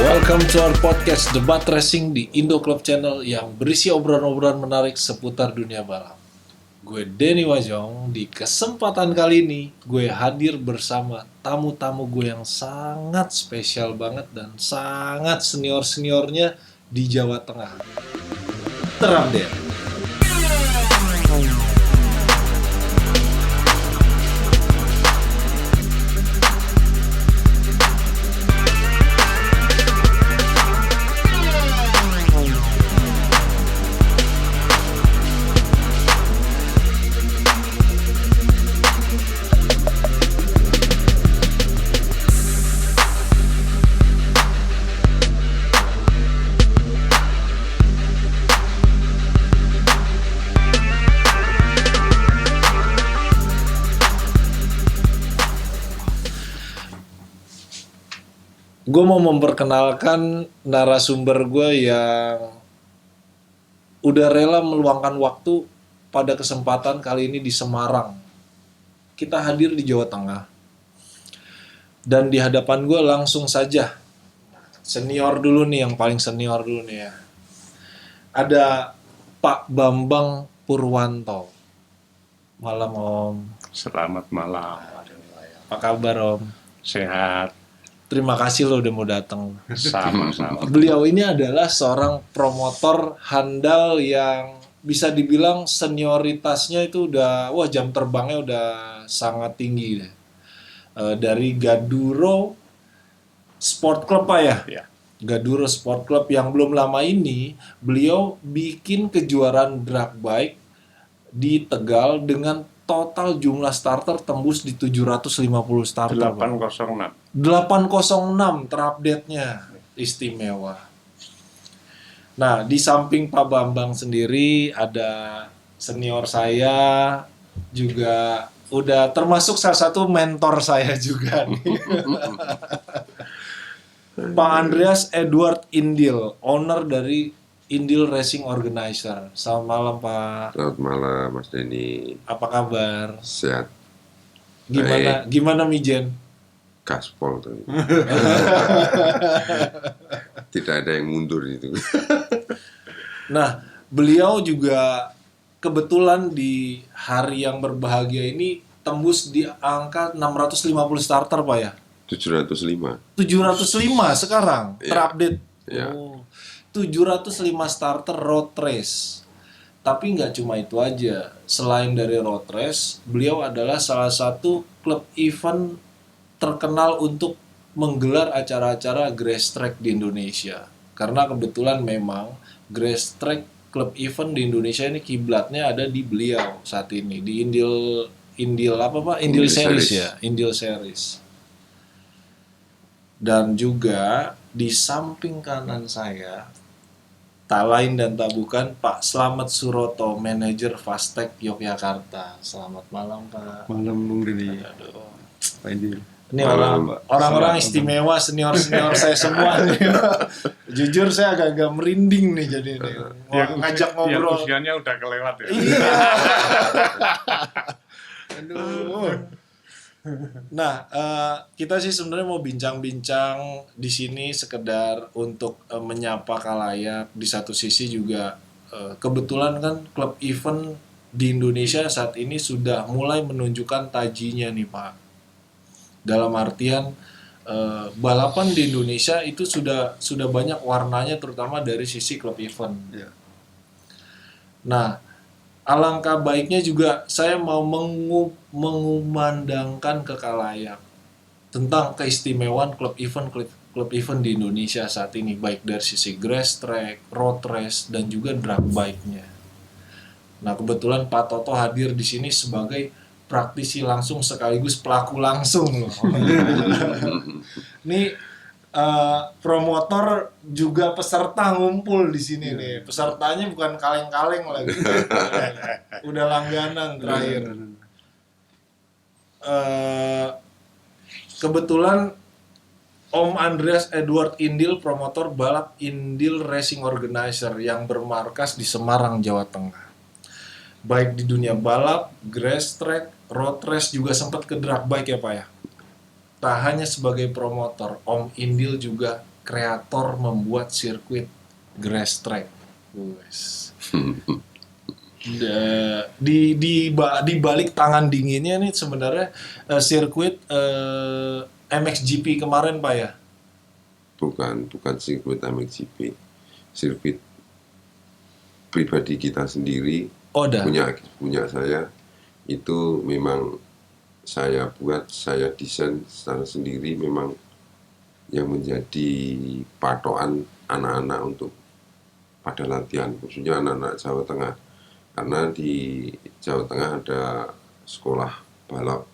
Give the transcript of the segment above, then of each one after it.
Welcome to our podcast Debat Racing di Indo Club Channel yang berisi obrolan-obrolan menarik seputar dunia balap. Gue Denny Wajong. Di kesempatan kali ini gue hadir bersama tamu-tamu gue yang sangat spesial banget dan sangat senior-seniornya di Jawa Tengah. Terupdate. Gue mau memperkenalkan narasumber gue yang udah rela meluangkan waktu pada kesempatan kali ini di Semarang. Kita hadir di Jawa Tengah. Dan di hadapan gue langsung saja, senior dulu nih, yang paling senior dulu nih ya. Ada Pak Bambang Purwanto. Malam Om. Selamat malam. Apa kabar Om? Sehat. Terima kasih lo udah mau datang. Sama-sama. Beliau ini adalah seorang promotor handal yang bisa dibilang senioritasnya itu udah, jam terbangnya udah sangat tinggi deh. Dari Gaduro Sport Club Pak ya? Ya. Gaduro Sport Club yang belum lama ini beliau bikin kejuaraan drag bike di Tegal dengan total jumlah starter tembus di 750 starter. 806. 806 terupdate-nya, istimewa. Nah, di samping Pak Bambang sendiri ada senior saya juga udah termasuk salah satu mentor saya juga nih. Pak Andreas Edward Indil, owner dari Indil Racing Organizer. Selamat malam Pak. Selamat malam Mas Denny. Apa kabar? Sehat. Gimana Mijen? Gaspol tuh. Tidak ada yang mundur itu. Nah, beliau juga kebetulan di hari yang berbahagia ini tembus di angka 650 starter Pak ya? 705. 705 sekarang, Ya. terupdate. Ya. 705 starter road race. Tapi nggak cuma itu aja. Selain dari road race, beliau adalah salah satu klub event terkenal untuk menggelar acara-acara grass track di Indonesia. Karena kebetulan memang grass track klub event di Indonesia ini kiblatnya ada di beliau saat ini di Indil apa Pak? Indil Series ya, Indil Series. Dan juga di samping kanan saya tak lain dan tak bukan Pak Slamet Suroto, manajer Fastech Yogyakarta. Selamat malam Pak. Malam Bung Denny. Aduh. Pak Indil. Ini Malam, orang-orang istimewa, senior-senior saya semua nih. Jujur saya agak-agak merinding nih jadi nih. Mau ngajak ngobrol. Yang usianya udah kelewat ya. Iya. Aduh. Nah, kita sih sebenarnya mau bincang-bincang di sini sekedar untuk menyapa khalayak. Di satu sisi juga kebetulan kan klub event di Indonesia saat ini sudah mulai menunjukkan tajinya nih Pak. Dalam artian balapan di Indonesia itu sudah banyak warnanya, terutama dari sisi klub event. Ya. Nah, alangkah baiknya juga saya mau mengumandangkan ke khalayak tentang keistimewaan klub event di Indonesia saat ini, baik dari sisi grass track, road race, dan juga drag bike-nya. Nah, kebetulan Pak Toto hadir di sini sebagai praktisi langsung sekaligus pelaku langsung loh. Ini promotor juga peserta ngumpul di sini nih. Pesertanya bukan kaleng-kaleng lagi. Udah langganan terakhir. Kebetulan Om Andreas Edward Indil, promotor balap Indil Racing Organizer yang bermarkas di Semarang, Jawa Tengah. Baik di dunia balap, grass track, road race, juga sempat ke drag bike ya Pak ya. Tak hanya sebagai promotor, Om Indil juga kreator membuat sirkuit grass track. Wes. Di balik tangan dinginnya nih sebenarnya sirkuit MXGP kemarin Pak ya. Bukan sirkuit MXGP, sirkuit pribadi kita sendiri, Oh dah. punya saya. Itu memang saya buat, saya desain secara sendiri, memang yang menjadi patokan anak-anak untuk pada latihan, khususnya anak-anak Jawa Tengah. Karena di Jawa Tengah ada sekolah balap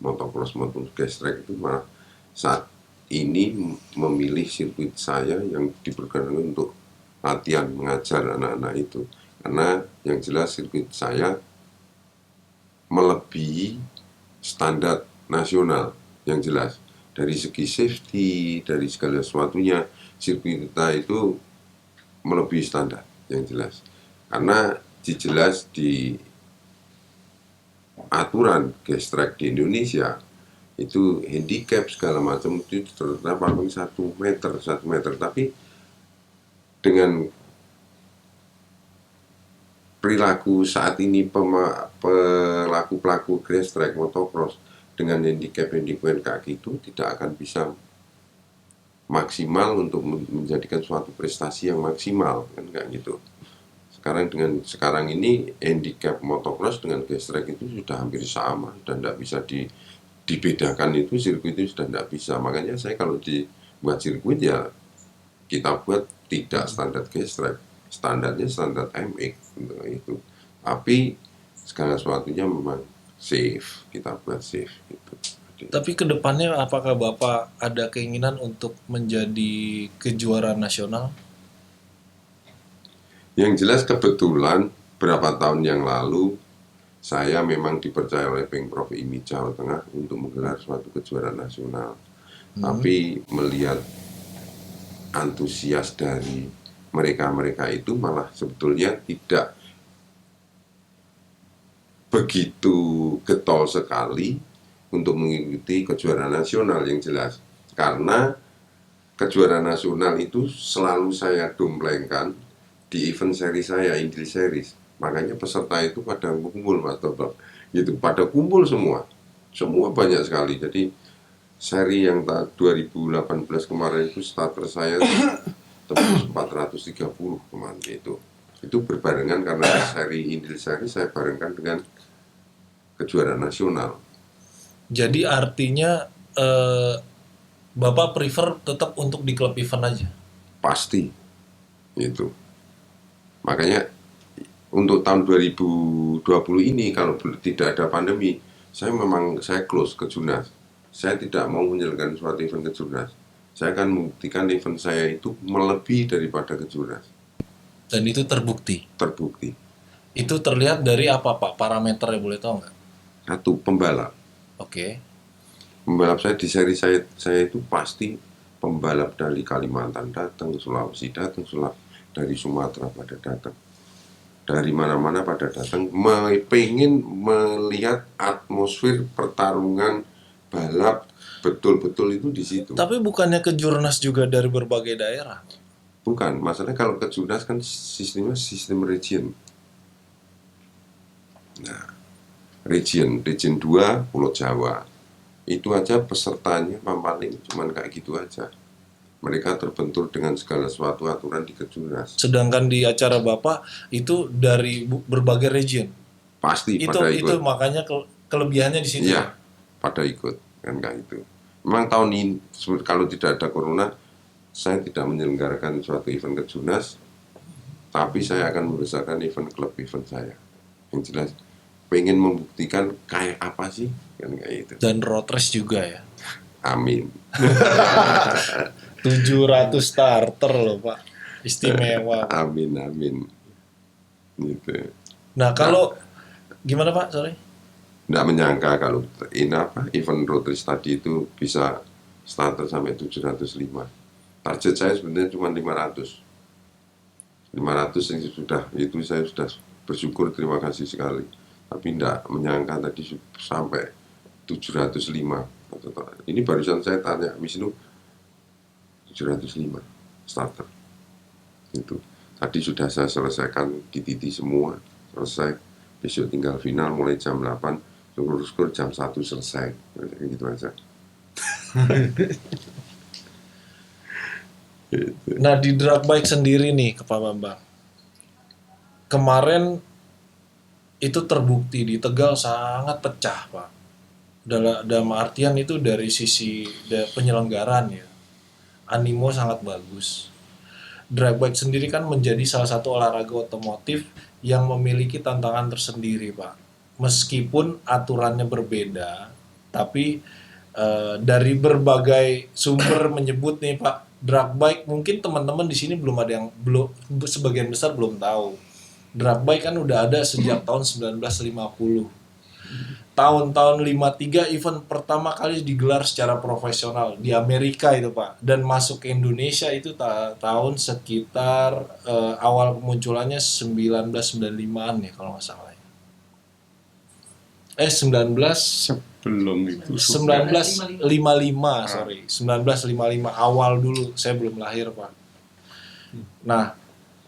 motocross maupun gas track, itu malah saat ini memilih sirkuit saya yang diperkenankan untuk latihan mengajar anak-anak itu. Karena yang jelas sirkuit saya melebihi standar nasional yang jelas. Dari segi safety, dari segala sesuatunya, sirkuit kita itu melebihi standar yang jelas. Karena jelas di aturan gas track di Indonesia itu handicap segala macam itu ternyata paling 1 meter, tapi dengan perilaku saat ini pelaku gas track motocross dengan handicap kaki itu tidak akan bisa maksimal untuk menjadikan suatu prestasi yang maksimal, kan kayak gitu. Sekarang ini handicap motocross dengan gas track itu sudah hampir sama dan tidak bisa dibedakan, itu sirkuit itu sudah tidak bisa. Makanya saya kalau dibuat sirkuit ya kita buat tidak standar gas track, standarnya standar MX untuk itu. Tapi segala sesuatunya memang safe, kita buat safe gitu. Tapi kedepannya apakah Bapak ada keinginan untuk menjadi kejuaraan nasional? Yang jelas kebetulan berapa tahun yang lalu saya memang dipercaya oleh Pemprov IMI Jawa Tengah untuk menggelar suatu kejuaraan nasional. Tapi melihat antusias dari mereka itu malah sebetulnya tidak begitu getol sekali untuk mengikuti kejuaraan nasional yang jelas. Karena kejuaraan nasional itu selalu saya domplengkan di event seri saya, Indil Series. Makanya peserta itu pada kumpul, Mas Tobak. Gitu, pada kumpul semua. Semua banyak sekali. Jadi seri yang 2018 kemarin itu starter saya tembus 430 kemarin itu. Itu berbarengan karena seri Indil Series saya barengkan dengan kejuaraan nasional. Jadi artinya Bapak prefer tetap untuk di klub event aja? Pasti. Itu. Makanya untuk tahun 2020 ini kalau tidak ada pandemi, saya close ke Jurnas. Saya tidak mau menyelenggarakan suatu event ke Jurnas. Saya akan membuktikan event saya itu melebihi daripada ke Jurnas. Dan itu terbukti? Terbukti. Itu terlihat dari apa Pak? Parameternya boleh tahu nggak? 1, pembalap. Oke. Pembalap saya di seri saya itu pasti pembalap dari Kalimantan datang, Sulawesi datang, dari Sumatera pada datang, dari mana-mana pada datang, pengen melihat atmosfer pertarungan balap betul-betul itu di situ. Tapi bukannya ke Jurnas juga dari berbagai daerah? Bukan, masalahnya kalau ke Jurnas kan sistemnya sistem region. Nah, region 2 Pulau Jawa. Itu aja pesertanya paling cuman kayak gitu aja. Mereka terbentur dengan segala suatu aturan di Kejurnas. Sedangkan di acara Bapak itu dari berbagai region. Pasti Itu pada ikut. itu makanya kelebihannya di situ. Iya, pada ikut kan kayak itu. Memang tahun ini kalau tidak ada corona, saya tidak menyelenggarakan suatu event Kejurnas, tapi saya akan membesarkan klub event saya. Yang jelas pengen membuktikan kayak apa sih kan kayak itu. Dan road race juga ya. Amin. 700 starter loh Pak, istimewa. Amin. Gitu. Nah kalau gimana Pak, sorry? Nggak menyangka kalau event road race tadi itu bisa starter sampai 705. Target saya sebenarnya cuma 500 yang itu saya sudah bersyukur, terima kasih sekali. Tapi nggak menyangka tadi sampai 705. Ini barusan saya tanya Wisnu, 705 starter. Itu tadi sudah saya selesaikan GTT semua, selesai. Besok tinggal final mulai jam 8, syukur-syukur jam 1 selesai. Gitu aja. Nah di drag bike sendiri nih ke Pak Bambang, kemarin itu terbukti di Tegal sangat pecah Pak. Dalam artian itu dari sisi penyelenggaran ya, animo sangat bagus. Drag bike sendiri kan menjadi salah satu olahraga otomotif yang memiliki tantangan tersendiri Pak. Meskipun aturannya berbeda, tapi dari berbagai sumber menyebut nih Pak, drag bike mungkin teman-teman di sini sebagian besar belum tahu. Drag bike kan udah ada sejak tahun 1950. Tahun-tahun 53 event pertama kali digelar secara profesional di Amerika itu Pak, dan masuk ke Indonesia itu tahun sekitar awal kemunculannya 1995an ya kalau nggak salah. 19 Sebelum itu 1955 sorry 1955 awal dulu, saya belum lahir Pak. Nah,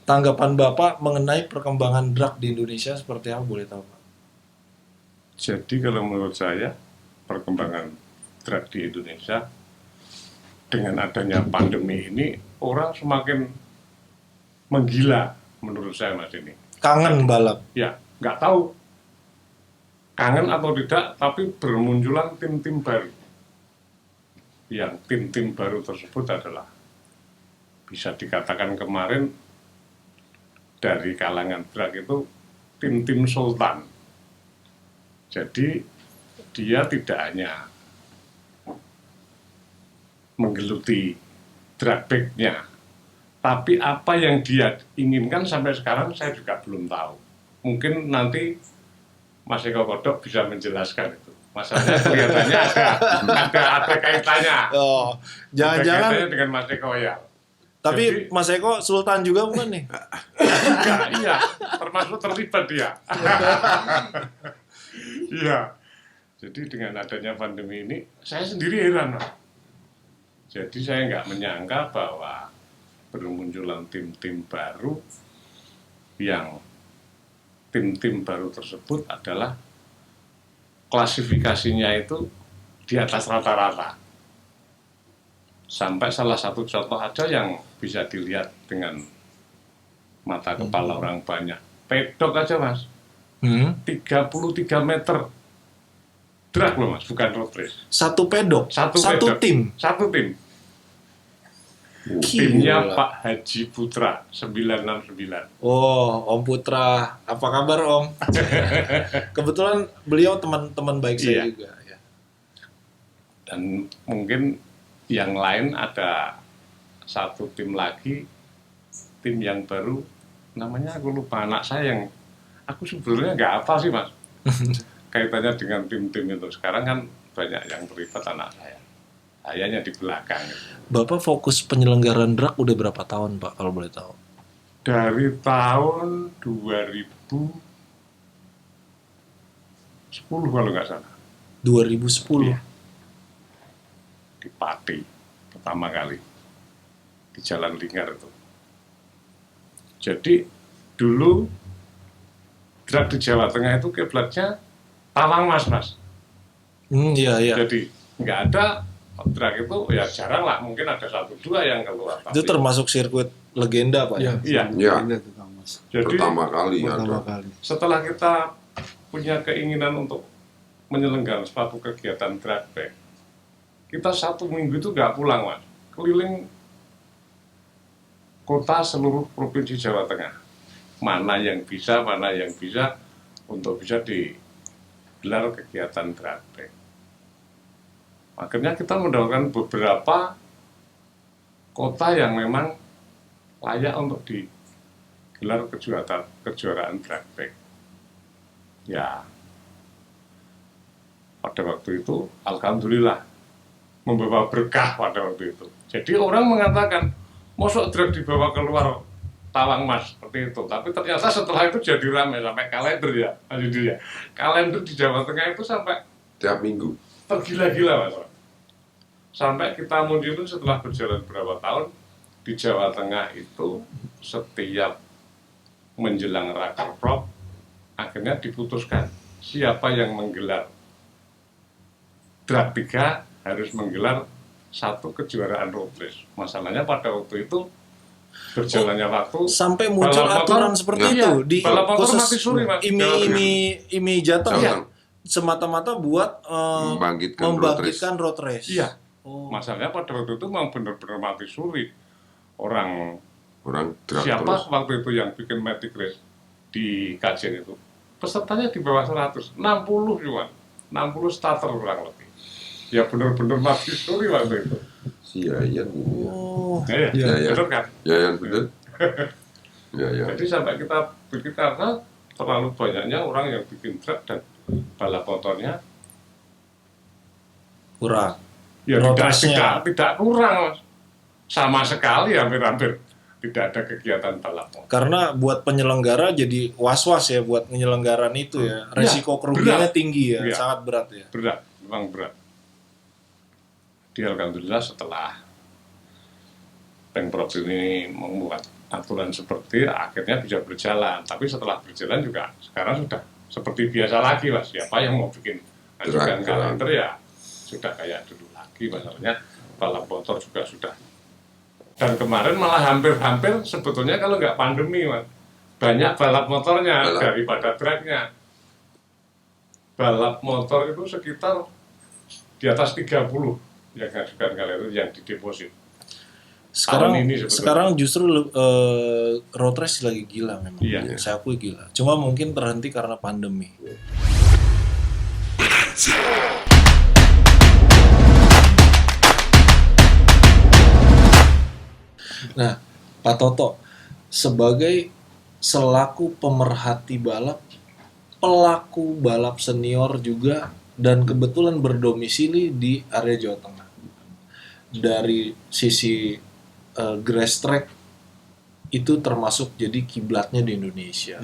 tanggapan Bapak mengenai perkembangan drag di Indonesia seperti apa, boleh tahu Pak? Jadi kalau menurut saya perkembangan drag di Indonesia dengan adanya pandemi ini orang semakin menggila menurut saya Mas ini. Kangen balap. Ya, nggak tahu kangen atau tidak, tapi bermunculan tim-tim baru. Yang tim-tim baru tersebut adalah bisa dikatakan kemarin dari kalangan drag itu tim-tim sultan. Jadi dia tidak hanya menggeluti drag bike-nya, tapi apa yang dia inginkan sampai sekarang saya juga belum tahu. Mungkin nanti Mas Eko Kodok bisa menjelaskan itu. Masalahnya kelihatannya ada kaitannya. Oh, jangan-jangan Ada kaitannya dengan Mas Eko ya. tapi Jadi, Mas Eko sultan juga bukan nih? enggak, iya, termasuk terlibat dia. Iya. Jadi dengan adanya pandemi ini, saya sendiri heran, Mas. Jadi saya nggak menyangka bahwa bermunculan tim-tim baru yang tim-tim baru tersebut adalah klasifikasinya itu di atas rata-rata. Sampai salah satu contoh aja yang bisa dilihat dengan mata kepala orang banyak. Pedok aja Mas, 33 meter. Drag loh Mas, bukan road race. Satu pedok, Satu satu pedok. tim. Satu tim. Timnya Pak Haji Putra 969. Oh, Om Putra, apa kabar Om? Kebetulan beliau teman-teman baik saya Iya. juga. Ya. Dan mungkin yang lain ada satu tim lagi, tim yang baru, namanya aku lupa, anak saya yang aku sebetulnya nggak hafal sih Mas. Kaitannya dengan tim-tim itu. Sekarang kan banyak yang terlibat anak saya. Ayahnya di belakang. Bapak fokus penyelenggaraan drag udah berapa tahun Pak kalau boleh tahu? Dari tahun 2010 kalau nggak salah. 2010. Iya. Di Pati pertama kali di Jalan Lingkar itu. Jadi dulu drag di Jawa Tengah itu kiblatnya Tawang Mas. Iya iya. Jadi nggak ada drag itu ya jarang lah, mungkin ada 1-2 yang keluar. Itu termasuk sirkuit legenda Pak ya? Iya. Ya, Jadi pertama kali ada. setelah kita punya keinginan untuk menyelenggarakan suatu kegiatan drag bike, kita 1 minggu itu nggak pulang Mas, keliling kota seluruh provinsi Jawa Tengah, mana yang bisa untuk bisa digelar kegiatan drag bike. Akhirnya kita mendapatkan beberapa kota yang memang layak untuk digelar kejuaraan drag bike. Ya, pada waktu itu alhamdulillah membawa berkah pada waktu itu. Jadi orang mengatakan, mosok drag dibawa keluar Tawang Mas seperti itu. Tapi ternyata setelah itu jadi ramai sampai kalender ya, kalender di Jawa Tengah itu sampai Tiap minggu. tergila-gila Mas. Sampai kita mundi pun setelah berjalan berapa tahun di Jawa Tengah itu setiap menjelang Rakerprop akhirnya diputuskan siapa yang menggelar drag 3 harus menggelar satu kejuaraan road race. Masalahnya pada waktu itu berjalannya waktu Sampai muncul balap motor, aturan seperti iya, itu di balap motor khusus mati suri, Mas. IMI Jateng Jateng. ya, semata-mata buat membangkitkan road race. Iya. Oh. Masalahnya pada waktu itu memang benar-benar mati suri. Orang drag siapa terus. waktu itu yang bikin Matic Race di Kajen itu? Pesertanya di bawah 100, 60 cuma. 60 starter kurang lebih. Ya benar-benar mati suri waktu itu. Si Yayan. Oh. Iya, betul kan? Yayan betul. Ya. Jadi sampai kita bikin karena terlalu banyaknya orang yang bikin drag dan balap motornya Kurang. ya Road tidak, race-nya. tidak kurang, Mas. Sama sekali hampir-hampir tidak ada kegiatan balap motor. Karena buat penyelenggara jadi was-was ya buat penyelenggaraan itu ya. Resiko kerugiannya berat. tinggi ya, Iya. sangat berat ya. Berat, memang berat. Di alhamdulillah setelah Pemprov ini membuat aturan seperti akhirnya bisa berjalan. Tapi setelah berjalan juga sekarang sudah seperti biasa lagi, Mas. Siapa yang mau bikin ajukan kalender ya sudah kayak dulu lagi. Masalahnya balap motor juga sudah. Dan kemarin malah hampir-hampir sebetulnya kalau nggak pandemi, Mas, banyak balap motornya daripada dragnya. Balap motor itu sekitar di atas 30 yang ngajukan kalender yang dideposit. Sekarang justru road race lagi gila memang. Iya. Saya akui gila. Cuma mungkin terhenti karena pandemi. Nah, Pak Toto, sebagai selaku pemerhati balap, pelaku balap senior juga, dan kebetulan berdomisili di area Jawa Tengah. Dari sisi grass track itu termasuk jadi kiblatnya di Indonesia,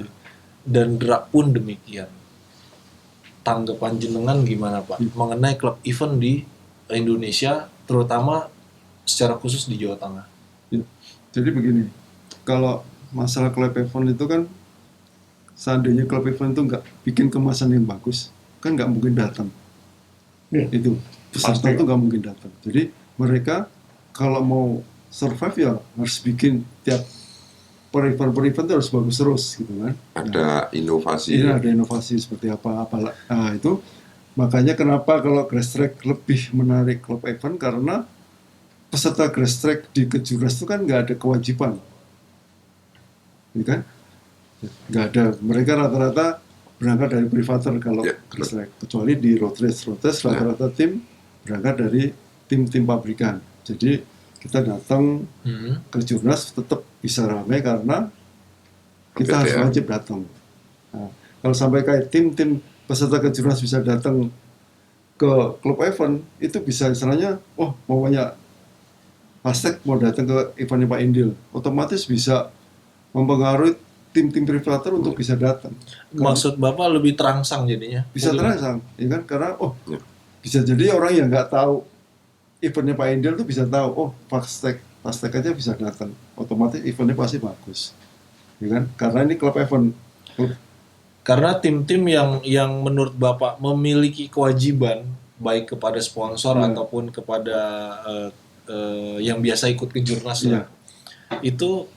dan drag pun demikian. Tanggapan jenengan gimana Pak mengenai klub event di Indonesia, terutama secara khusus di Jawa Tengah? Jadi begini, kalau masalah klub event itu kan, seandainya klub event itu nggak bikin kemasan yang bagus, kan nggak mungkin datang. Itu peserta itu nggak mungkin datang. Jadi mereka kalau mau survive ya harus bikin tiap per event itu harus bagus terus gitu kan. Ada inovasi. Iya, ada inovasi seperti apa. Nah itu makanya kenapa kalau grass track lebih menarik klub event, karena peserta grass track di Kejurnas itu kan nggak ada kewajiban, ya kan? Nggak ada. Mereka rata-rata berangkat dari privater kalau grass track, kecuali di road race rata-rata tim berangkat dari tim-tim pabrikan. Jadi kita datang ke Kejurnas tetap bisa ramai karena kita harus wajib datang. Nah, kalau sampai kayak tim-tim peserta Kejurnas bisa datang ke klub event, itu bisa istilahnya, oh maunya Pastek mau datang ke eventnya Pak Indil, otomatis bisa mempengaruhi tim-tim privater untuk bisa datang. Maksud Bapak lebih terangsang jadinya? Bisa terangsang, ya kan? Karena bisa jadi orang yang nggak tahu eventnya Pak Indil tuh bisa tahu, oh Pastek aja bisa datang, otomatis eventnya pasti bagus, ya kan? Karena ini klub event. Karena tim-tim yang menurut Bapak memiliki kewajiban baik kepada sponsor ataupun kepada yang biasa ikut Kejurnas lah, itu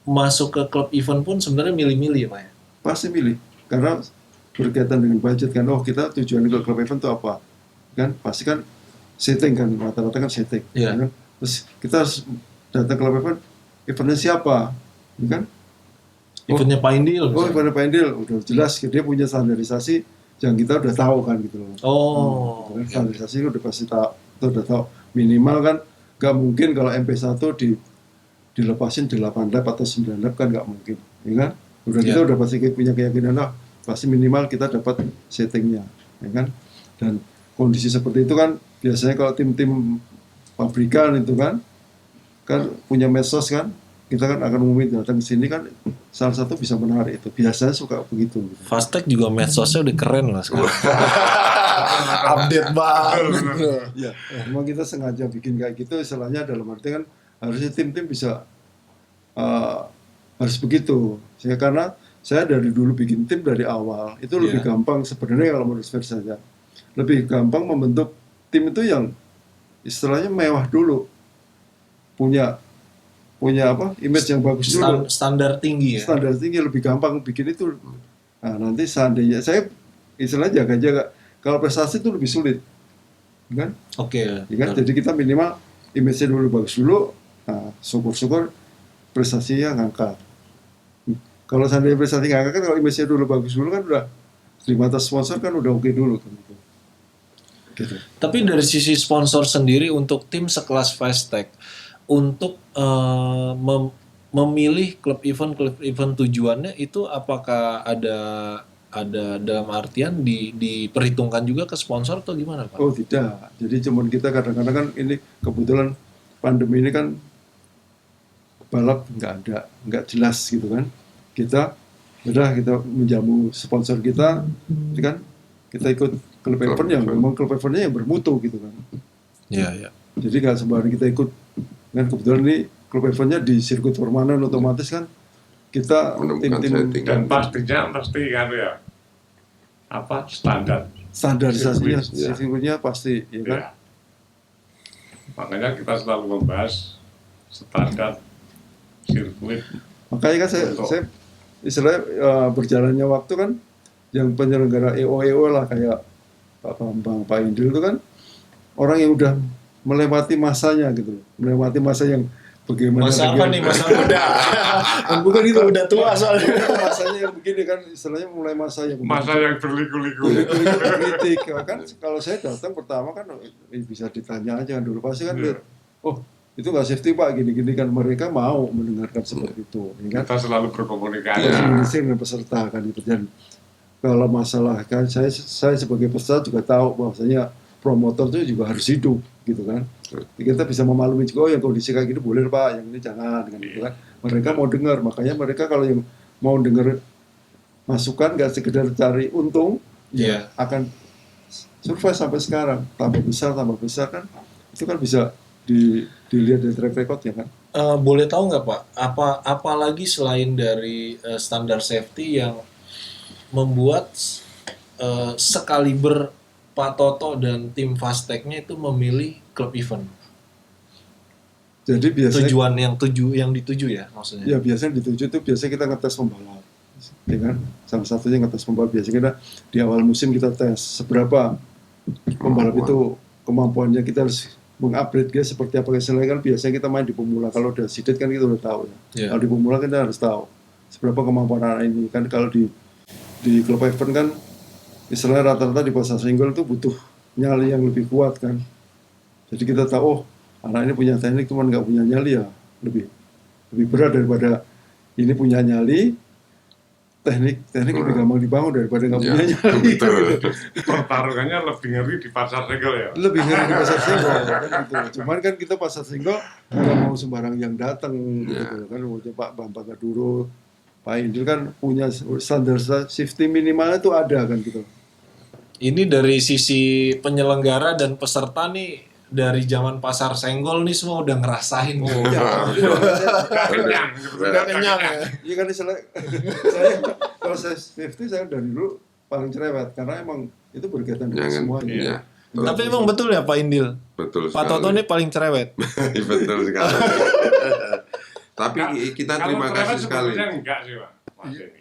masuk ke klub event pun sebenarnya milih-milih Pak ya? Pasti milih, karena berkaitan dengan budget kan. Oh kita tujuan ke klub event itu apa? Kan pasti kan setting kan, rata-rata kan setting. Kan? Terus kita harus datang ke klub event, eventnya siapa? Kan? Eventnya Pak Indil. Eventnya Pak Indil, udah jelas dia punya standarisasi yang kita udah tahu kan gitu loh. Standarisasi udah pasti tahu. Udah tahu minimal kan nggak mungkin kalau MP1 dilepasin 8 lap atau 9 lap kan nggak mungkin, ya kan? Kita udah pasti punya keyakinan lah, pasti minimal kita dapat settingnya, ya kan? Dan kondisi seperti itu kan biasanya kalau tim-tim pabrikan itu kan punya medsos kan, kita kan akan ngumumin datang ke sini kan salah satu bisa menarik itu. Biasanya suka begitu. Gitu. Fast Tag juga medsosnya udah keren lah sekarang. Update banget. Ya, memang kita sengaja bikin kayak gitu, istilahnya dalam arti kan harusnya tim-tim bisa harus begitu. Karena saya dari dulu bikin tim dari awal itu lebih gampang sebenarnya kalau menurut saya. Lebih gampang membentuk tim itu yang istilahnya mewah dulu, punya apa, image yang bagus dulu, Standar tinggi ya. standar tinggi, lebih gampang bikin itu. Nah, nanti seandainya saya istilahnya jaga-jaga, kalau prestasi itu lebih sulit, kan? Oke. Ya kan? Jadi kita minimal image-nya dulu bagus dulu, nah, syukur-syukur prestasinya ngangkat. Kalau seandainya prestasi ngangkat kan, kalau image-nya dulu bagus dulu kan udah di mata sponsor kan udah oke dulu kan gitu. Tapi dari sisi sponsor sendiri untuk tim sekelas Fast Tag untuk memilih klub event tujuannya itu apakah ada dalam artian diperhitungkan juga ke sponsor atau gimana Pak? Oh tidak, jadi cuman kita kadang-kadang kan ini kebetulan pandemi ini kan balap nggak jelas gitu kan. Kita menjamu sponsor kita, kan kita ikut klub event yang memang klub eventnya yang bermutu gitu kan. Iya. Jadi nggak sembarang kita ikut. Kan kebetulan ini klub eventnya di sirkuit permanen, otomatis kan kita tim-tim dan pastinya pasti kan ya apa standarisasinya Sirkuit, sirkuitnya pasti ya kan. ya. Makanya kita selalu membahas standar sirkuit. Makanya kan saya istilahnya berjalannya waktu kan yang penyelenggara EO lah kayak Pak Bambang, Pak Indil itu kan orang yang udah melewati masanya gitu, melewati masa yang bagaimana Masa apa nih, masa muda? bukan itu, Udah tua soalnya. masanya yang begini kan, istilahnya mulai masa yang Berliku-liku. kritik kan. Kalau saya datang pertama kan bisa ditanya aja kan dulu pasti kan, oh itu nggak safety Pak, gini-gini kan, mereka mau mendengarkan seperti itu, ya kan? Kita selalu berkomunikasi. Komunikasi dengan peserta kan itu. Dan kalau masalah kan saya sebagai peserta juga tahu bahwasanya promotor itu juga harus hidup gitu kan. Kita bisa memaklumi juga, oh yang kondisi kayak gini boleh Pak, yang ini jangan kan gitu kan. Mereka mau dengar, makanya mereka kalau yang mau dengar masukan nggak sekedar cari untung, ya akan survive sampai sekarang, tambah besar kan, itu kan bisa dilihat dari track record ya kan. Boleh tahu nggak Pak, apa lagi selain dari standar safety yang membuat sekaliber Pak Toto dan tim Fast Tag-nya itu memilih klub event? Jadi biasanya tujuan yang dituju ya maksudnya? Ya biasanya dituju itu biasanya kita ngetes pembalap, ya kan? Salah satunya ngetes pembalap. Biasanya kita di awal musim kita tes seberapa pembalap itu kemampuannya, kita harus mengupgrade dia seperti apa. Selain kan biasanya kita main di pemula, kalau udah seeded kan kita udah tahu ya. Kalau di pemula kita harus tahu seberapa kemampuan anak ini kan. Kalau di klub event kan istilahnya rata-rata di pasar single itu butuh nyali yang lebih kuat kan. Jadi kita tahu, oh anak ini punya teknik cuman nggak punya nyali, ya lebih berat daripada ini punya nyali, teknik lebih gampang dibangun daripada nggak punya nyali. Gitu. Pertarungannya lebih ngeri di pasar single ya. Lebih ngeri di pasar single kan gitu. Cuman kan kita pasar single nggak mau sembarang yang datang gitu kan. Pak Bambang Kaduro, Pak Indil kan punya standar safety minimalnya itu ada kan gitu. Ini dari sisi penyelenggara dan peserta nih, dari zaman pasar senggol nih semua udah ngerasain. Udah kenyang ya. Iya kan istilah kalau saya safety saya dari dulu paling cerewet karena emang itu berkaitan dengan semuanya. Iya. Tapi emang betul ya Pak Indil? Betul Pak Toto ini paling cerewet. Betul sekali. Tapi kita terima kasih sekali. Enggak sih, Pak.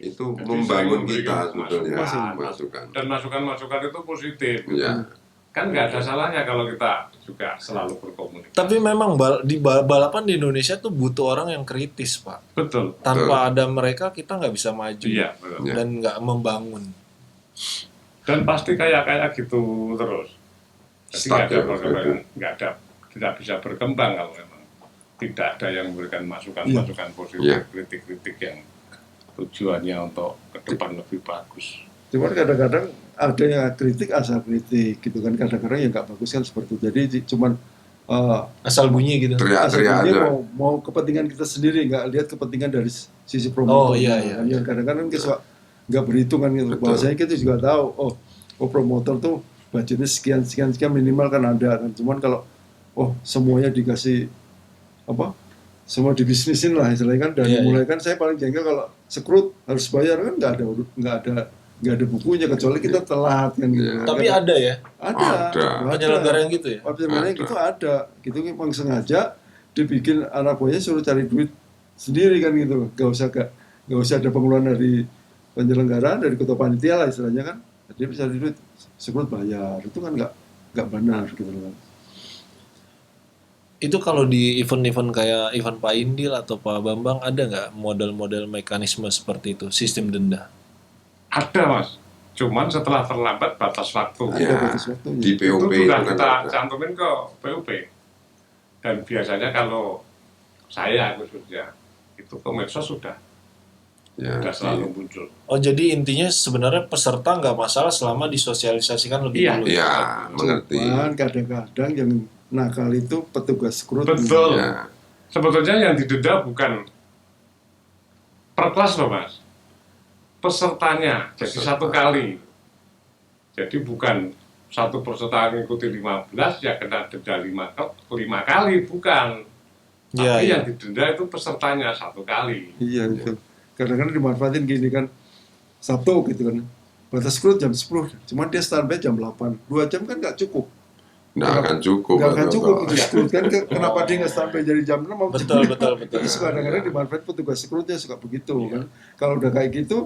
Itu Jadi membangun saya kita sebetulnya masukan. Dan masukan-masukan itu positif. Ya. Kan nggak ada salahnya kalau kita juga selalu berkomunikasi. Tapi memang di balapan di Indonesia tuh butuh orang yang kritis Pak. Betul. Tanpa ada mereka kita nggak bisa maju. Iya, betul. Dan nggak membangun. Dan pasti kayak gitu terus. Jadi tidak bisa berkembang kalau memang tidak ada yang memberikan masukan-masukan positif, kritik-kritik yang tujuannya untuk ke depan lebih bagus. Cuman kadang-kadang ada yang kritik asal kritik gitu kan, kadang-kadang yang nggak bagus kan seperti itu. Jadi cuman Asal bunyi gitu. teriak-teriak dia aja. mau kepentingan kita sendiri, nggak lihat kepentingan dari sisi Oh, promotor. iya, iya, Kan iya. yang kadang-kadang kita suka nggak berhitung kan gitu. Betul. Bahasanya kita juga tahu, promotor tuh budgetnya sekian sekian sekian minimal kan ada kan. Cuman kalau semuanya dikasih apa? Semua dibisnisin lah istilahnya kan. Dari Iya, mulai kan saya paling jengkel kalau sekrut harus bayar kan nggak ada bukunya kecuali kita telat kan gitu. Iya. Tapi ada ya Ada. penyelenggara yang gitu ya. Penyelenggara yang Ada. gitu ada. Gitu memang sengaja dibikin anak buahnya suruh cari duit sendiri kan gitu. Gak usah ada pengeluaran dari penyelenggara, dari ketua panitia lah istilahnya kan. Jadi bisa duit sekrut bayar. Itu kan nggak benar gitu kan. Itu kalau di event-event kayak event Pak Indil atau Pak Bambang ada nggak model-model mekanisme seperti itu, sistem denda? Ada Mas, cuman setelah terlambat batas waktu. Ada Ya, batas waktunya. di POP Itu sudah itu kan kita ada. cantumin ke PUP. Dan biasanya kalau saya khususnya itu ke medsos sudah Ya, selalu muncul. Oh, jadi intinya sebenarnya peserta nggak masalah selama disosialisasikan lebih Iya. dulu. ya mengerti. Cuman kadang-kadang yang nakal itu petugas sekrut. Betul. Ya, Sebetulnya yang didenda bukan per kelas loh Mas, pesertanya jadi Peserta. satu kali. Jadi bukan satu peserta mengikuti 15 ya kena denda 5 kali, bukan. Iya, Tapi iya. yang didenda itu pesertanya satu kali. Iya itu. Kadang-kadang dimanfaatin gini kan, Sabtu gitu kan. Batas sekrut jam 10, cuman dia standby jam 8. 2 jam kan nggak cukup. nggak akan cukup. Nggak akan Bapak. cukup untuk sekrut kan. Kenapa dia nggak standby dari jam 6? Mau Betul, jam betul, 5? betul. Itu suka kadang-kadang dimanfaat petugas sekrutnya suka begitu Iya. kan. Kalau udah kayak gitu,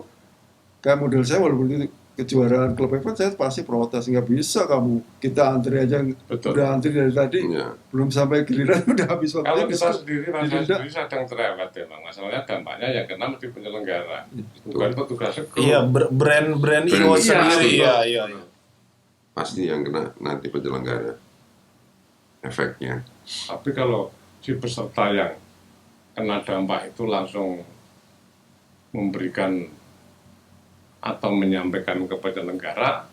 kayak model saya walaupun itu kejuaraan klub event saya pasti protes, nggak bisa kamu, kita antri aja, Betul. udah antri dari tadi, Ya. belum sampai giliran udah habis waktunya. Kalau kita diskon, sendiri, Mas, didenda. sendiri sedang cerewet memang. Masalahnya dampaknya yang kena mesti penyelenggara, bukan petugas sekrut. Iya, brand Brand IO iya, sendiri. betul. Iya, iya, iya. Pasti yang kena nanti penyelenggara efeknya. Tapi kalau si peserta yang kena dampak itu langsung memberikan atau menyampaikan ke penyelenggara,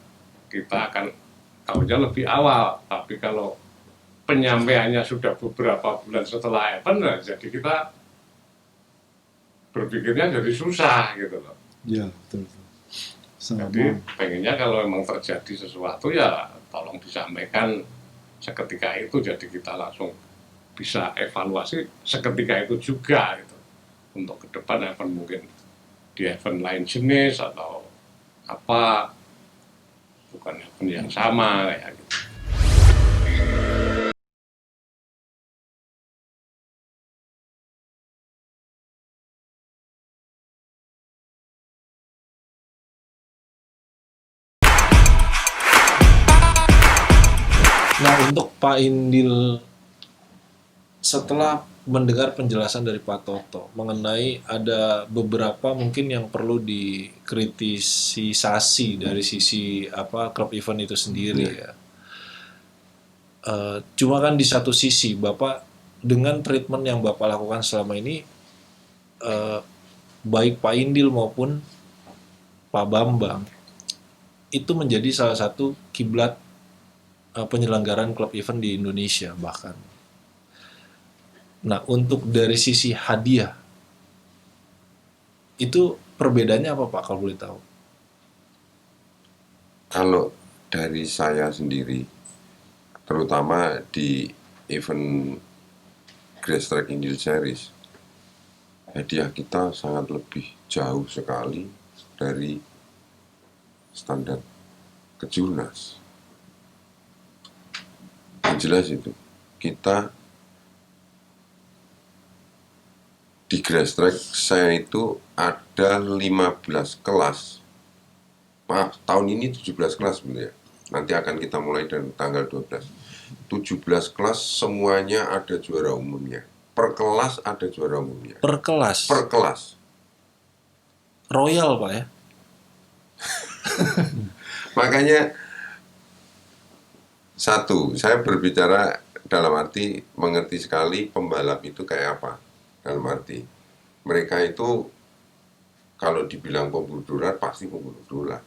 kita akan tahunya lebih awal. Tapi kalau penyampaiannya sudah beberapa bulan setelah event, nah, jadi kita berpikirnya jadi susah gitu loh. Ya betul. Sama. Jadi pengennya kalau memang terjadi sesuatu ya tolong disampaikan seketika itu, jadi kita langsung bisa evaluasi seketika itu juga gitu. Untuk ke depan event mungkin di event lain jenis atau apa, bukan event yang sama kayak gitu. Nah, untuk Pak Indil, setelah mendengar penjelasan dari Pak Toto mengenai ada beberapa mungkin yang perlu dikritisisasi dari sisi klub event itu sendiri ya. Cuma kan di satu sisi Bapak dengan treatment yang Bapak lakukan selama ini, baik Pak Indil maupun Pak Bambang itu menjadi salah satu kiblat penyelenggaraan klub event di Indonesia bahkan. Nah, untuk dari sisi hadiah, itu perbedaannya apa Pak kalau boleh tahu? Kalau dari saya sendiri, terutama di event Grass Track Indoor Series, hadiah kita sangat lebih jauh sekali dari standar kejurnas. Yang jelas itu, kita di Grass Track saya itu ada 15 kelas. Maaf, tahun ini 17 kelas sebenarnya. Nanti akan kita mulai dari tanggal 12. 17 kelas semuanya ada juara umumnya. Per kelas ada juara umumnya. Per kelas? Per kelas. Royal Pak ya? Makanya satu, saya berbicara dalam arti mengerti sekali pembalap itu kayak apa. Dalam arti mereka itu kalau dibilang pemburu dolar pasti pemburu dolar.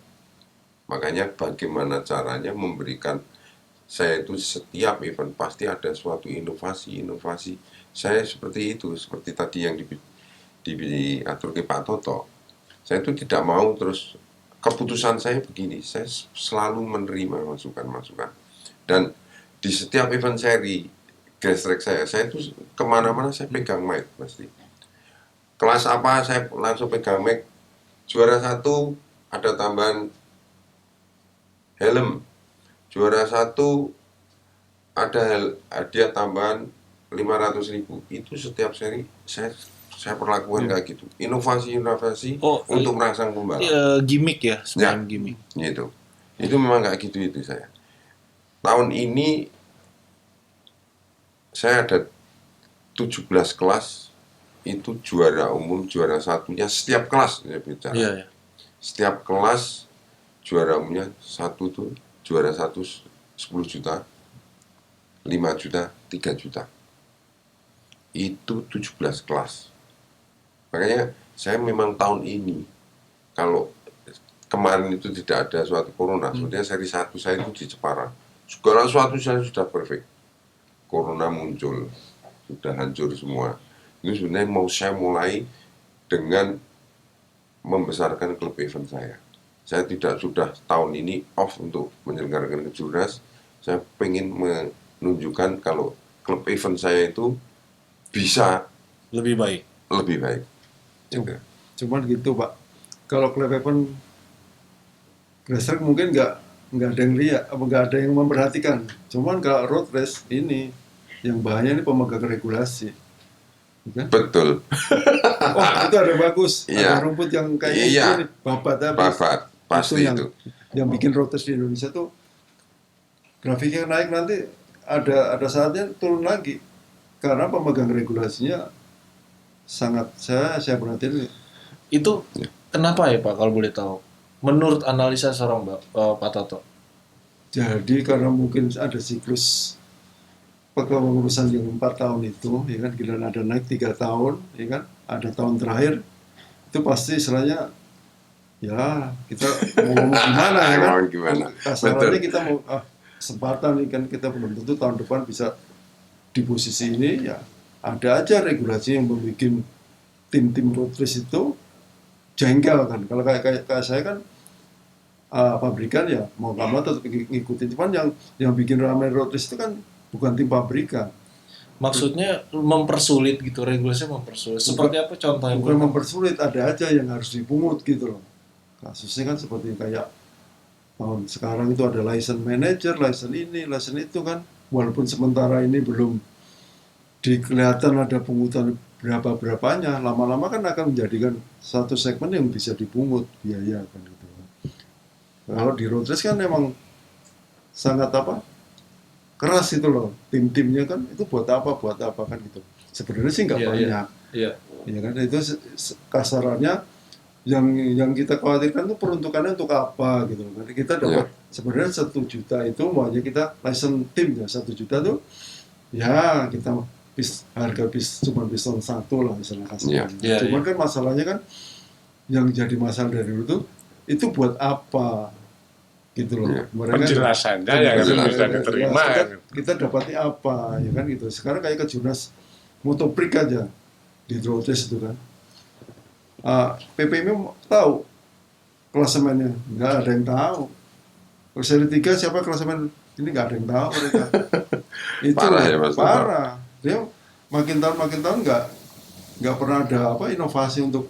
Makanya bagaimana caranya memberikan saya itu setiap event pasti ada suatu inovasi. Saya seperti itu, seperti tadi yang diatur ke Pak Toto. Saya itu tidak mau terus keputusan saya begini. Saya selalu menerima masukan-masukan. Dan di setiap event seri Grass Track saya itu kemana-mana saya pegang mic pasti. Kelas apa saya langsung pegang mic. Juara 1 ada tambahan helm. Juara 1 ada hadiah tambahan 500.000. Itu setiap seri saya perlakukan kayak gitu. Inovasi untuk merangsang pembalap. Gimmick ya, semacam gimmick. Gitu. Itu memang kayak gitu itu saya. Tahun ini saya ada 17 kelas, itu juara umum, juara satunya setiap kelas saya bicara. Iya. Setiap kelas juara umumnya satu tuh juara 1 10 juta, 5 juta, 3 juta. Itu 17 kelas. Makanya saya memang tahun ini, kalau kemarin itu tidak ada suatu corona, sebenarnya seri 1 saya itu di Jepara. Segala sesuatu saya sudah perfect. Corona muncul, sudah hancur semua. Itu sebenarnya saya mulai dengan membesarkan klub event saya. Saya tidak sudah tahun ini off untuk menyelenggarakan kejuaraan. Saya pengen menunjukkan kalau klub event saya itu bisa Lebih baik. Gitu. Cuman gitu Pak, kalau klub event Grass Track mungkin nggak ada yang lihat, nggak ada yang memperhatikan. Cuman kalau road race ini yang bahaya ini pemegang regulasi. Kan? Betul. Oh itu ada bagus, Iya. ada rumput yang kayak Iya. itu nih, babat Pasti itu. Yang bikin road race di Indonesia tuh grafiknya naik, nanti ada saatnya turun lagi karena pemegang regulasinya sangat saya perhatiin. Itu kenapa ya Pak kalau boleh tahu? Menurut analisa seorang Pak Toto. Jadi karena mungkin ada siklus kepengurusan yang 4 tahun itu, ya kan, giliran ada naik 3 tahun, ya kan, ada tahun terakhir, itu pasti istilahnya, ya kita mau ngomong gimana ya kan, Mau gimana? kasarannya Betul. kita mau kesempatan nih kan, kita belum tentu tahun depan bisa di posisi ini, ya ada aja regulasi yang membuat tim-tim road race itu jengkel kan. Kalau kayak saya kan pabrikan ya mau nggak mau tetap ngikutin, cuman yang bikin ramai road race itu kan bukan tim pabrikan. Maksudnya mempersulit gitu, regulasinya mempersulit. Seperti apa contohnya? Bukan mempersulit, ada aja yang harus dipungut gitu loh. Kasusnya kan seperti kayak tahun sekarang itu ada license manager, license ini, license itu kan, walaupun sementara ini belum kelihatan ada pungutan berapanya, lama-lama kan akan menjadikan satu segmen yang bisa dipungut biaya kan gitu. Kalau di road race kan memang sangat keras itu loh, tim-timnya kan itu buat apa kan gitu. Sebenarnya sih nggak banyak. Iya. Ya kan, itu kasarannya yang kita khawatirkan itu peruntukannya untuk apa gitu. Nanti kita dapat sebenarnya 1 juta itu maunya kita license tim ya, 1 juta tuh ya kita harga cuma piston 1 lah misalnya kasarnya. Cuman kan masalahnya kan yang jadi masalah dari itu buat apa gitu loh. Penjelasannya yang bisa diterima. Kita dapatnya apa ya kan gitu. Sekarang kayak kejuaraan motoprik aja di road race itu kan. PPM tahu klasemennya, nggak ada yang tahu. Kalau seri 3 siapa klasemen ini nggak ada yang tahu mereka. Itu Parah ya, Mas. Parah. Dia makin tahun nggak pernah ada inovasi untuk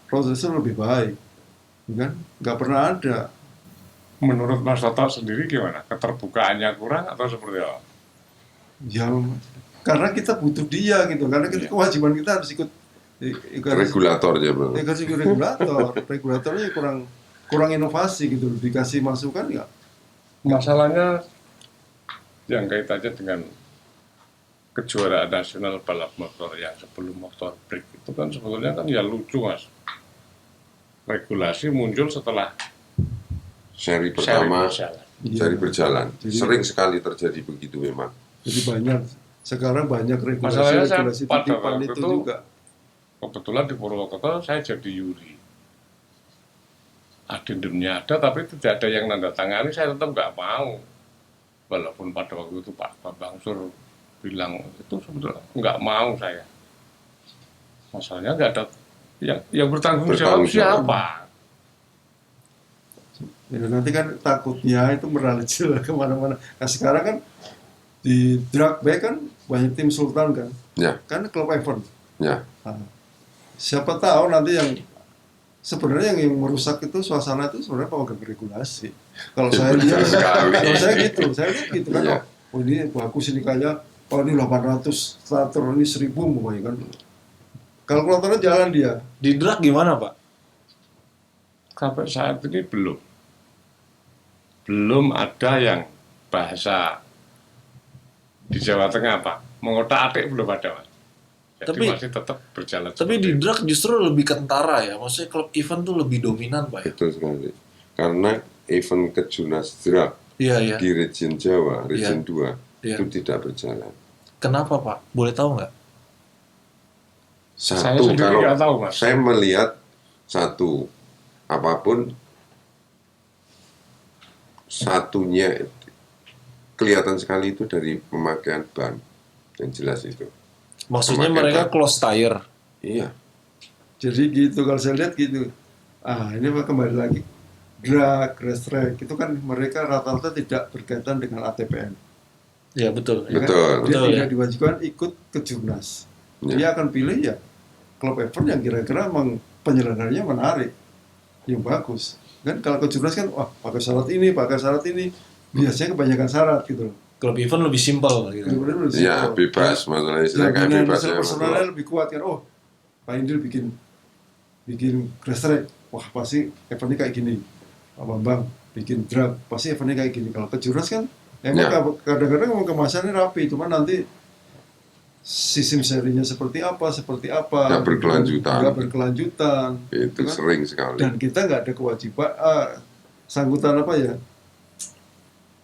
road race lebih baik, kan? Nggak pernah ada. Menurut Mas Toto sendiri gimana? Keterbukaannya kurang atau seperti apa? Ya, karena kita butuh dia gitu, karena kita kewajiban kita harus ikut regulatornya bang. Regulatornya kurang inovasi gitu, dikasih masukan nggak? Masalahnya yang kaitannya dengan kejuaraan nasional balap motor yang sebelum motor break itu kan sebetulnya kan ya lucu Mas. Regulasi muncul setelah seri pertama, seri berjalan. Sering sekali terjadi begitu memang. Jadi sekarang banyak regulasi titipan itu juga. Kebetulan di Purwokerto saya jadi juri. Adendumnya ada tapi tidak ada yang nanda tangani, saya tetap nggak mau. Walaupun pada waktu itu Pak Bambang Sur bilang itu sebetulnya nggak mau saya. Masalahnya nggak ada yang bertanggung jawab Bertanggung jawab. siapa? Ya, nanti kan takutnya itu merajalela kemana-mana. Nah sekarang kan di drag back kan banyak tim sultan kan, Ya, kan klub event. ya. Nah, siapa tahu nanti yang sebenarnya yang merusak itu suasana itu sebenarnya pemegang regulasi. Kalau saya lihat, Betul sekali. kalau saya lihat gitu kan, Iya. oh ini bagus ini kayak, oh ini 800 starter, ini 1000 pokoknya kan. Kalkulatornya jalan dia. Di drag gimana Pak? Sampai saat ini belum ada yang bahasa di Jawa Tengah Pak. Mengotak-atik belum ada Mas. Jadi Tapi- masih tetap berjalan. Tapi seperti di itu. drag justru lebih kentara ya. Maksudnya klub event tuh lebih dominan Pak ya. Betul sekali. Karena event kejurnas drag Iya iya. di region Jawa, region 2 Iya. itu tidak berjalan. Kenapa Pak? Boleh tahu nggak? Saya Satu, sendiri kalau nggak tahu Mas. saya melihat satu, apapun satunya kelihatan sekali itu dari pemakaian ban yang jelas itu. Maksudnya Pemakaian mereka ban. close tire. Iya, Jadi gitu kalau saya lihat gitu. Ah ini mah kembali lagi drag, race track itu kan mereka rata-rata tidak berkaitan dengan ATPN. Ya betul. Ya kan? Betul. Dia Betul, tidak ya. diwajibkan ikut ke Jurnas. Ya. Dia akan pilih ya klub event yang kira-kira memang penyelenggaranya menarik, yang bagus. Kan kalau ke Jurnas kan, wah pakai syarat ini, biasanya kebanyakan syarat gitu loh. Klub event lebih simpel gitu. Kemudian lebih iya simpel. bebas, masalah istilah kayak Jaminan bebas ya. personalnya lebih kuat kan. Oh, Pak Indil bikin grass track, wah pasti eventnya kayak gini. Pak Bambang bikin drag, pasti eventnya kayak gini. Kalau ke Jurnas kan, emang Ya. kadang-kadang emang kemasannya rapi, cuman nanti sistem serinya seperti apa, Nggak berkelanjutan. nggak berkelanjutan, Itu kan? sering sekali. Dan kita nggak ada kewajiban, sanggutan apa ya,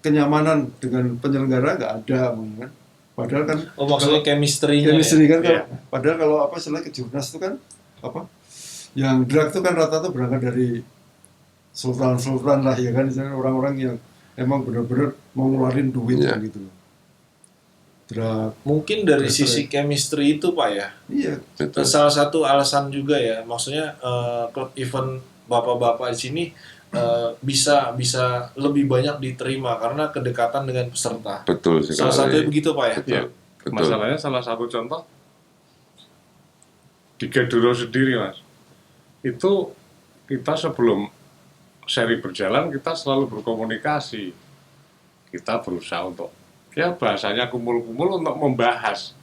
kenyamanan dengan penyelenggara nggak ada, kan? Padahal kan Oh maksudnya chemistry-nya chemistry ya? kan, Iya. padahal kalau apa selain ke Jurnas itu kan apa, yang drag itu kan rata-rata berangkat dari sultan-sultan lah ya kan, misalnya orang-orang yang emang benar-benar mau ngeluarin duit Iya. kan gitu loh. Drag, Mungkin dari Terus, sisi chemistry itu Pak ya. iya, Betul. Salah satu alasan juga ya, maksudnya klub event bapak-bapak di sini bisa lebih banyak diterima karena kedekatan dengan peserta. Betul sekali. Salah satunya begitu Pak ya. Betul. Ya. Betul. Masalahnya salah satu contoh di Geduro sendiri Mas. Itu kita sebelum seri berjalan kita selalu berkomunikasi. Kita berusaha untuk ya bahasanya kumpul-kumpul untuk membahas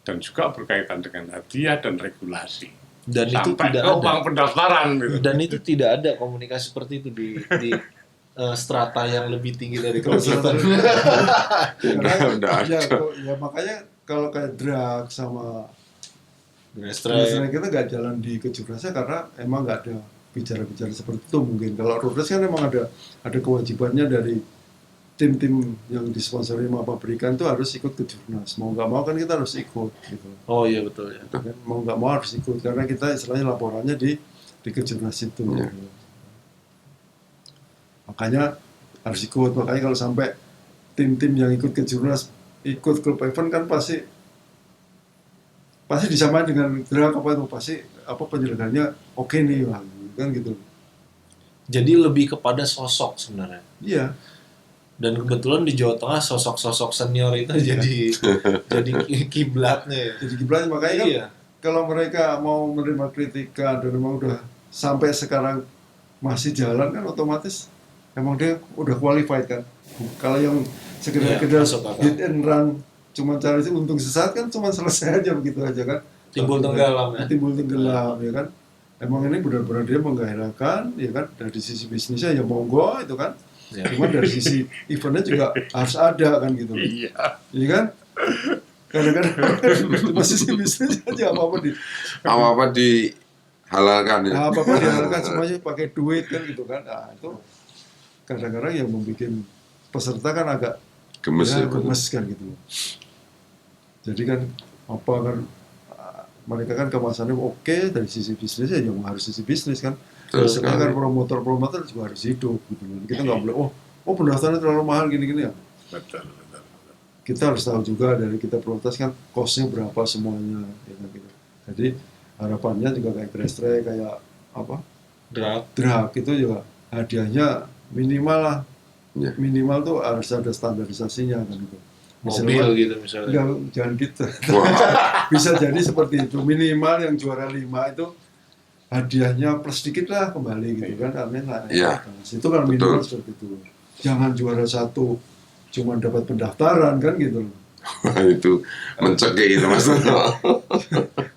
dan juga berkaitan dengan hadiah dan regulasi. Dan itu Sampai tidak ke ada. uang pendaftaran gitu. Dan itu tidak ada komunikasi seperti itu di strata yang lebih tinggi dari klub event. karena Nggak ada. ya makanya kalau kayak drag sama Grass Jurnas track. kita nggak jalan di kejurnasnya karena emang nggak ada bicara-bicara seperti itu mungkin. Kalau road race kan emang ada kewajibannya dari tim-tim yang disponsori sama pabrikan tuh harus ikut ke Jurnas. Mau nggak mau kan kita harus ikut gitu. Oh iya betul ya. Kan mau nggak mau harus ikut karena kita istilahnya laporannya di Kejurnas itu. Iya. Gitu. Makanya harus ikut. Makanya kalau sampai tim-tim yang ikut Kejurnas ikut klub event kan pasti disamain dengan drag apa itu, pasti apa penyelenggaranya oke nih lah, kan gitu. Jadi lebih kepada sosok sebenarnya. Iya. Dan kebetulan di Jawa Tengah sosok-sosok senior itu jadi kiblatnya ya. Jadi gimana makanya kan Iya. kalau mereka mau menerima kritikan dan memang udah sampai sekarang masih jalan kan otomatis emang dia udah qualified kan. Kalau yang sekedar masuk akal. hit and run cuma cari untung sesaat kan cuma selesai aja begitu aja kan. Timbul tenggelam ya. Timbul tenggelam ya kan. Emang ini benar-benar dia menggairahkan ya kan, dari sisi bisnisnya ya monggo itu kan. Ya. Cuman dari sisi eventnya juga harus ada kan gitu. Iya. Iya kan? Kadang-kadang cuma sisi bisnis aja apa-apa Apa-apa dihalalkan ya. apa-apa diharapkan semuanya pakai duit kan gitu kan. Nah, itu kadang-kadang yang membuat peserta kan agak Gemes ya, ya. gemes kan gitu. Jadi kan apa kan mereka kan kemasannya oke dari sisi bisnisnya ya harus sisi bisnis kan. Betul Terus kan sekali. promotor juga harus hidup gitu loh. Kita nggak boleh oh pendaftarannya terlalu mahal gini-gini ya. Betul. Kita harus tahu juga dari kita protes kan cost-nya berapa semuanya ya kan gitu. Jadi harapannya juga kayak Crash Track, kayak apa drag itu juga hadiahnya minimal lah. Ya. Minimal tuh harus ada standarisasinya kan gitu. mobil gitu misalnya. Enggak, jangan gitu. Wah, Bisa jadi seperti itu. Minimal yang juara 5 itu hadiahnya plus sedikit lah kembali gitu kan. Artinya Iya. itu kan minimal Betul. seperti itu. Jangan juara 1 cuma dapat pendaftaran kan gitu loh. itu mencekik itu Mas Toto.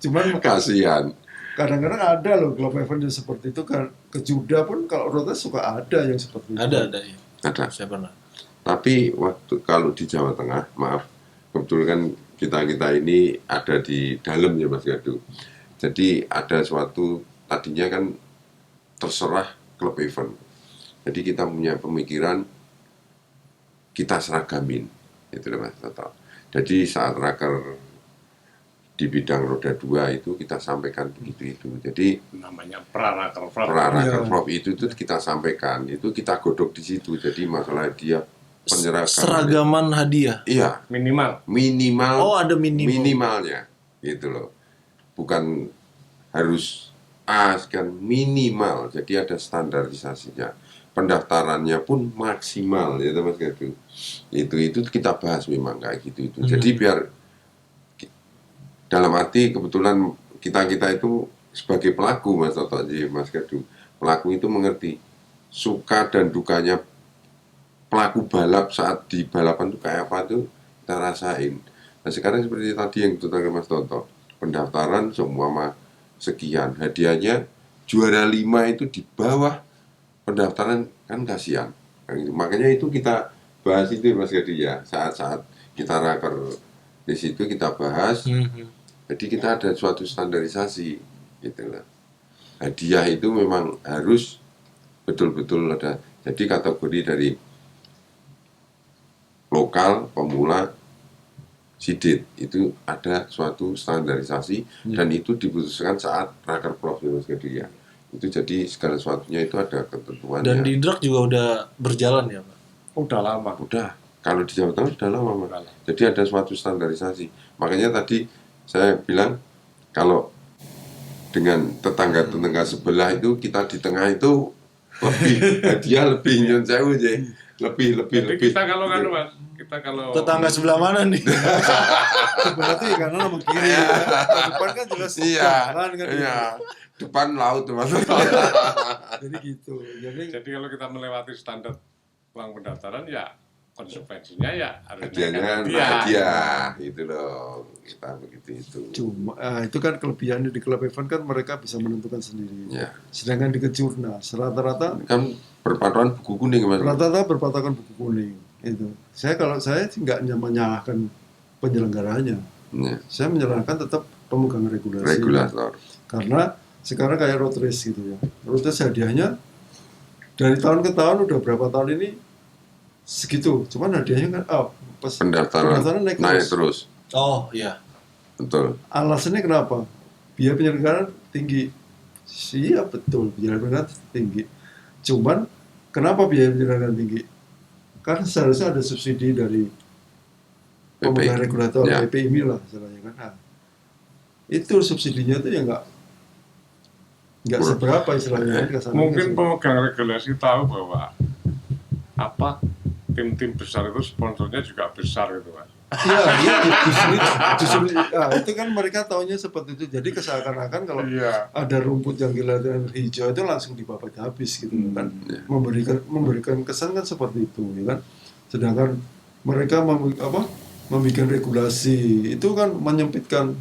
Cuman Kasihan. kadang-kadang ada loh klub event yang seperti itu kan. Ke Juda pun kalau protes suka ada yang seperti itu. Ada ya. Ada. Saya pernah. Tapi waktu kalau di Jawa Tengah, maaf, kebetulan kan kita ini ada di dalam ya Mas Gadu. Jadi ada suatu tadinya kan terserah klub event. Jadi kita punya pemikiran kita seragamin, itu loh Mas Toto. Jadi saat raker di bidang roda 2 itu kita sampaikan begitu itu. Jadi Namanya praraker Praraker Iya. Prof itu kita sampaikan, itu kita godok di situ. Jadi masalah dia penyeragan Seragaman hadiah. iya minimal. minimal Oh, ada minimalnya gitu loh, bukan harus A kan minimal, jadi ada standarisasinya. Pendaftarannya pun maksimal ya Mas Gadu. Itu kita bahas memang kayak gitu itu. Jadi biar dalam arti kebetulan kita itu sebagai pelaku Mas Toto, Mas Gadu, pelaku itu mengerti suka dan dukanya pelaku balap saat di balapan itu kayak apa tuh kita rasain. Nah sekarang seperti tadi yang ditutupkan Mas Toto, pendaftaran semua sekian, hadiahnya juara 5 itu di bawah pendaftaran kan kasihan. Makanya itu kita bahas itu Mas Gadi ya, saat-saat kita raker di situ kita bahas. Jadi kita ada suatu standarisasi gitu lah. Hadiah itu memang harus betul-betul ada. Jadi kategori dari lokal, pemula, sidit itu ada suatu standarisasi dan itu diputuskan saat raker prof Mas Gadi ya. Itu jadi segala sesuatunya itu ada ketentuannya. Dan di drag juga udah berjalan ya Pak? Udah lama. Udah, kalau di Jawa Tengah sudah lama Mas. Jadi ada suatu standarisasi. Makanya tadi saya bilang kalau dengan tetangga-tetangga sebelah itu kita di tengah itu lebih hadiah lebih nyon sewu aja. Lebih. Jadi kita kalau kan Mas, kita kalau Tetangga sebelah mana nih? Berarti karena sama kiri ya. Depan kan jelas Iya. jalan kan. Iya. Depan laut Mas. Jadi gitu. jadi kalau kita melewati standar uang pendaftaran ya konsekuensinya ya harus Hadiahnya kan naikkan hadiah gitu loh. Kita begitu itu. cuma itu kan kelebihannya di klub event kan mereka bisa menentukan sendiri. Ya. Sedangkan di kejurnas rata-rata Kan berpatokan buku kuning Mas. berpatokan buku kuning itu. Kalau saya sih nggak menyalahkan penyelenggaranya. Ya. Saya menyalahkan tetap pemegang regulasi. Regulator. Karena sekarang kayak road race gitu ya. Road race hadiahnya dari tahun ke tahun udah berapa tahun ini segitu. Cuman hadiahnya kan pas Pendaftaran naik naik terus. terus. Oh iya. Betul. Alasannya kenapa? Biaya penyelenggaraan tinggi. Iya betul, biaya penyelenggaraan tinggi. Cuman kenapa biaya penyelenggaraan tinggi? Karena seharusnya ada subsidi dari pemegang regulator Ya. PPI lah istilahnya kan. Nah, itu subsidinya tuh ya nggak seberapa istilahnya kan kesannya Mungkin kan. pemegang regulasi tahu bahwa apa tim-tim besar itu sponsornya juga besar gitu Mas. Iya, justru itu kan mereka taunya seperti itu. Jadi seakan-akan kalau Iya. ada rumput yang kelihatan hijau itu langsung dibabat habis gitu kan. Memberikan kesan kan seperti itu ya kan. Sedangkan mereka membuat regulasi itu kan menyempitkan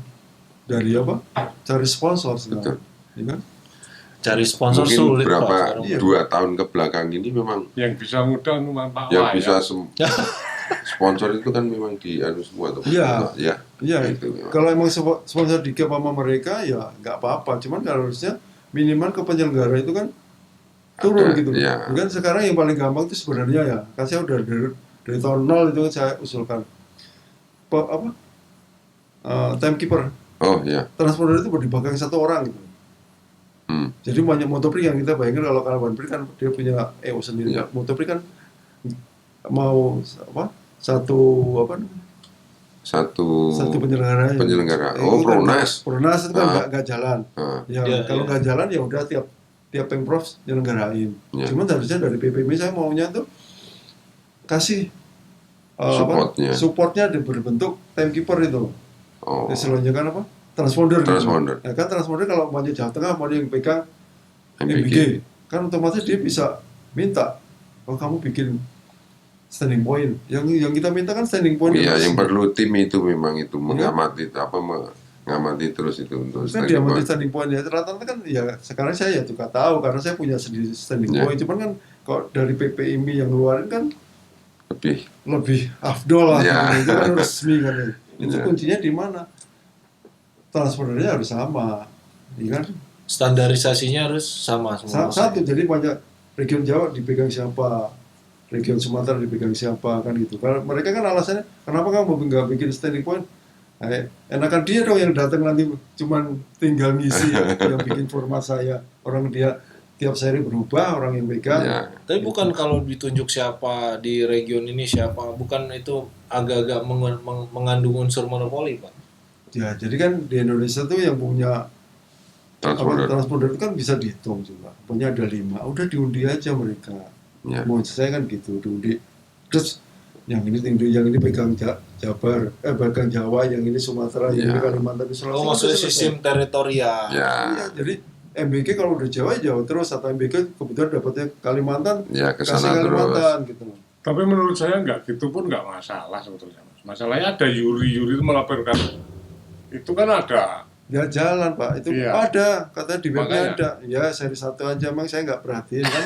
dari cari sponsor sekarang. Ya kan? Cari sponsor Mungkin sulit Pak berapa sekarang. Iya. 2 tahun ke belakang ini memang Yang bisa modal cuma Pak yang Wah, bisa ya. sponsor itu kan memang di semua tuh. Iya. Ya. Iya, Itu memang. kalau emang sponsor digap sama mereka ya nggak apa-apa. Cuman kalau harusnya minimal ke penyelenggara itu kan turun Ada, gitu. iya. Kan sekarang yang paling gampang itu sebenarnya ya, kan saya udah dari tahun 0 itu saya usulkan timekeeper Oh ya. transporter itu dipegang satu orang gitu. Jadi banyak motoprik yang kita bayangin kalau One Prix kan dia punya EO sendiri. Iya. Motoprik kan mau satu apa Satu satu penyelenggara. penyelenggara. Itu Oh, kan Pronas. Pronas itu kan Ah. nggak jalan. Ya, Ya, kalau ya. nggak jalan ya udah tiap pemprov nyelenggarain. Ya. Cuman harusnya dari PPM saya maunya tuh kasih Supportnya. supportnya berbentuk timekeeper itu. Oh, Istilahnya kan apa? Transponder. gitu. Transponder. Ya kan transponder kalau maunya Jawa Tengah mau yang pegang MBG. MBG, kan otomatis dia bisa minta, oh kamu bikin standing point. Yang kita minta kan standing point. Iya, yang resmi. perlu tim itu memang itu mengamati mengamati terus itu untuk Kan standing dia amati point. standing point ya. Rata-rata kan ya sekarang saya ya juga tahu karena saya punya sendiri standing Ya. point. Cuman kan kalau dari PPIMI yang ngeluarin kan Lebih afdol lah. Ya. Itu kan resmi kan. Itu Ya. kuncinya di mana? Transporternya harus sama, ya kan? Standarisasinya harus sama semua. Satu, jadi banyak region Jawa dipegang siapa, region Sumatera dipegang siapa, kan gitu. Kalau mereka kan alasannya, kenapa kamu nggak bikin standing point? Enakan dia dong yang datang nanti cuman tinggal ngisi yang bikin format saya. Orang dia tiap seri berubah, orang yang pegang. ya. Tapi bukan kalau ditunjuk siapa di region ini siapa, bukan itu agak-agak mengandung unsur monopoli, Pak. Ya, jadi kan di Indonesia tuh yang punya transponder itu kan bisa dihitung juga. Punya ada 5, udah diundi aja mereka. Ya. Mau saya kan gitu, diundi. Terus yang ini pegang Jabar, pegang Jawa, yang ini Sumatera, yang ini Ya. Kalimantan, Sulawesi. Oh, maksudnya selesai. sistem teritorial. Ya, Iya, jadi MBG kalau udah Jawa Jawa terus, atau MBG kebetulan dapatnya Kalimantan, ya ke kasih sana terus. Kalimantan gitu. Tapi menurut saya nggak gitu pun nggak masalah sebetulnya. Masalahnya ada yuri-yuri itu melaporkan. Itu kan ada. Ya jalan Pak, itu Iya. ada, katanya di webnya Makanya. ada. Ya seri 1 aja, emang saya nggak perhatiin kan.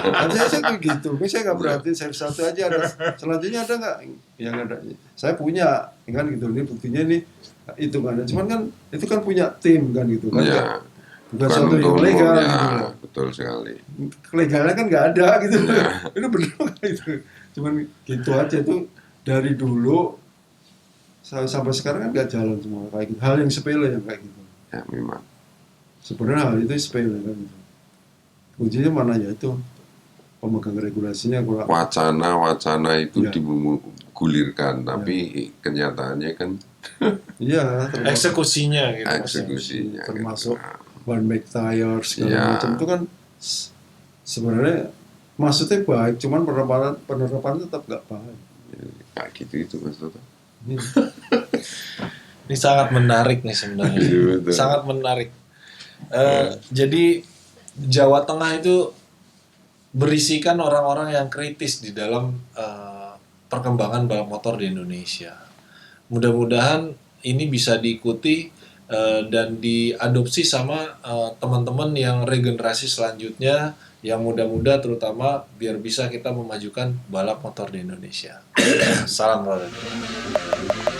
Kan saya kayak gitu, saya nggak perhatiin seri 1 aja ada. Selanjutnya ada nggak? Yang ada. Saya punya, kan gitu. Ini buktinya nih, itu kan. Cuman kan itu kan punya tim kan gitu kan. Ya, Bukan suatu yang untuk legal umum, gitu. ya, loh. betul sekali. Legalnya kan nggak ada gitu. Itu bener gitu. Cuman gitu aja tuh dari dulu sampai sekarang kan nggak jalan semua kayak gitu. Hal yang sepele yang kayak gitu. Ya, memang. Sebenarnya hal itu sepele kan gitu. Kuncinya mana ya itu pemegang regulasinya kurang. Wacana itu Ya. digulirkan, tapi kenyataannya kan Iya, Eksekusinya gitu. eksekusinya. termasuk gitu. one make tire segala Ya. macam itu kan sebenarnya maksudnya baik, cuman penerapan tetap nggak baik. Kayak gitu itu Mas Toto. Ini sangat menarik nih sebenarnya. Iya, betul. Sangat menarik. Jadi Jawa Tengah itu berisikan orang-orang yang kritis di dalam perkembangan balap motor di Indonesia. Mudah-mudahan ini bisa diikuti dan diadopsi sama teman-teman yang regenerasi selanjutnya, yang muda-muda terutama, biar bisa kita memajukan balap motor di Indonesia. Salam olahraga.